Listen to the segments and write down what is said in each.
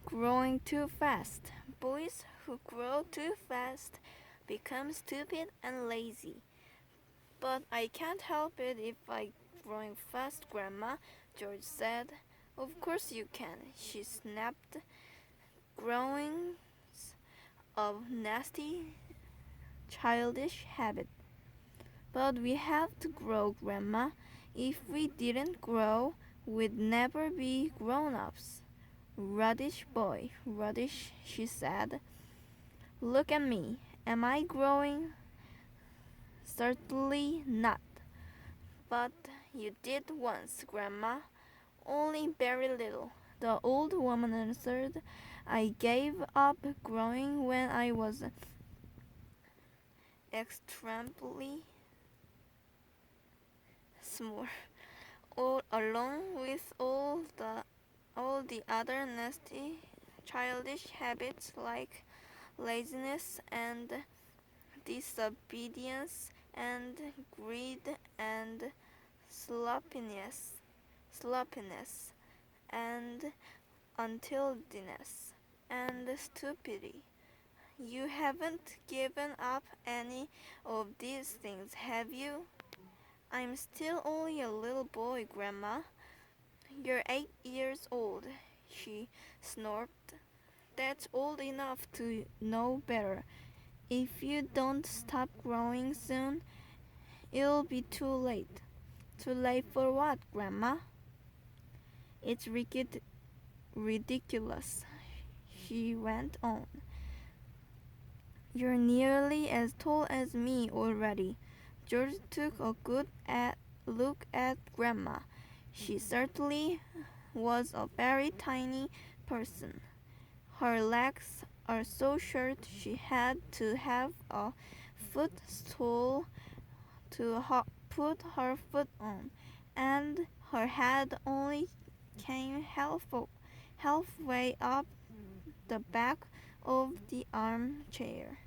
growing too fast. Boys who grow too fast become stupid and lazy. But I can't help it if I'm growing fast, Grandma, George said. Of course you can, she snapped. Growing's a nasty, childish habit. But we have to grow, Grandma. If we didn't grow, we'd never be grown-ups. Ruddish boy, Ruddish, she said. Look at me. Am I growing? Certainly not. But you did once, Grandma. Only very little, the old woman answered. I gave up growing when I was extremely small, all along with all the other nasty childish habits like laziness and disobedience and greed and sloppiness and untidiness and stupidity. You haven't given up any of these things, have you? I'm still only a little boy, Grandma. You're 8 years old, she snorted. That's old enough to know better. If you don't stop growing soon, it'll be too late. Too late for what, Grandma? It's ridiculous, she went on. You're nearly as tall as me already. George took a good look at Grandma. She certainly was a very tiny person. Her legs are so short she had to have a footstool to put her foot on, and her head only came halfway up the back of the armchair.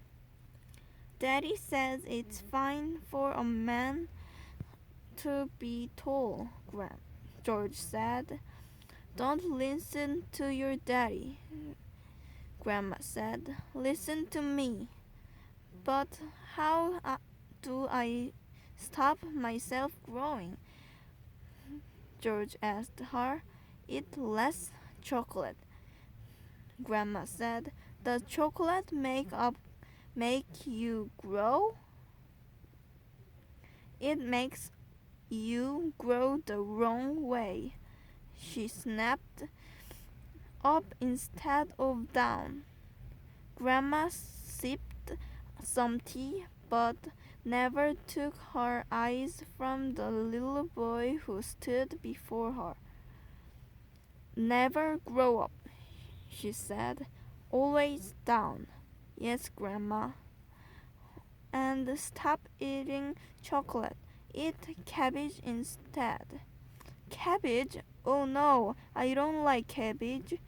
Daddy says it's fine for a man to be tall, George said. Don't listen to your daddy, Grandma said. Listen to me. But how do I stop myself growing? George asked her. Eat less chocolate, Grandma said. Does chocolate make you grow? It makes you grow the wrong way, she snapped. Up instead of down. Grandma sipped some tea, but never took her eyes from the little boy who stood before her. Never grow up, she said. Always down. Yes, Grandma. And stop eating chocolate. Eat cabbage instead. Cabbage? Oh no, I don't like cabbage,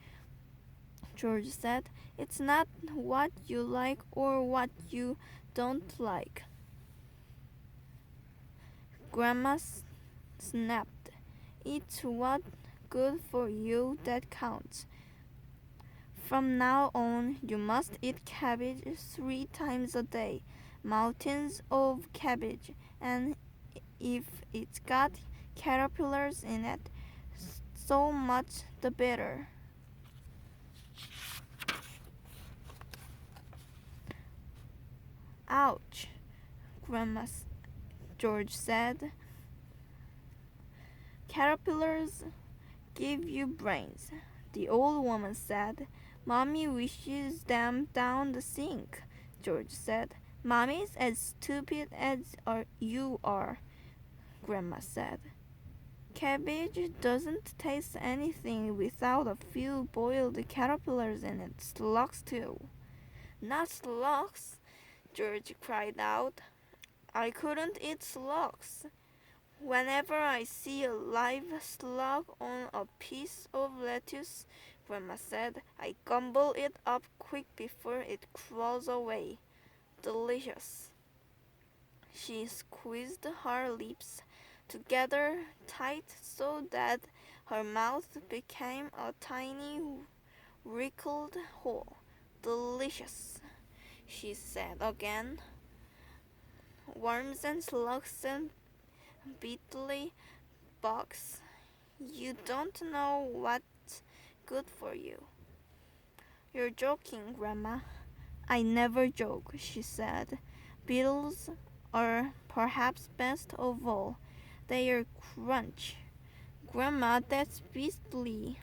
George said. It's not what you like or what you don't like. Grandma snapped. It's what's good for you that counts. From now on, you must eat cabbage 3 times a day. Mountains of cabbage, and if it's got caterpillars in it, so much the better. Ouch, Grandma George said. Caterpillars give you brains, the old woman said. Mommy wishes them down the sink, George said. Mommy's as stupid as you are, Grandma said. Cabbage doesn't taste anything without a few boiled caterpillars in it. Slugs too. Not slugs, George cried out. I couldn't eat slugs. Whenever I see a live slug on a piece of lettuce, Grandma said, I gobble it up quick before it crawls away. Delicious. She squeezed her lips together tight so that her mouth became a tiny Wrinkled whole. Delicious, she said again. Worms and slugs and beetly bugs. You don't know what's good for you. You're joking, Grandma. I never joke, she said. Beetles are perhaps best of all. They are crunch. Grandma, that's beastly.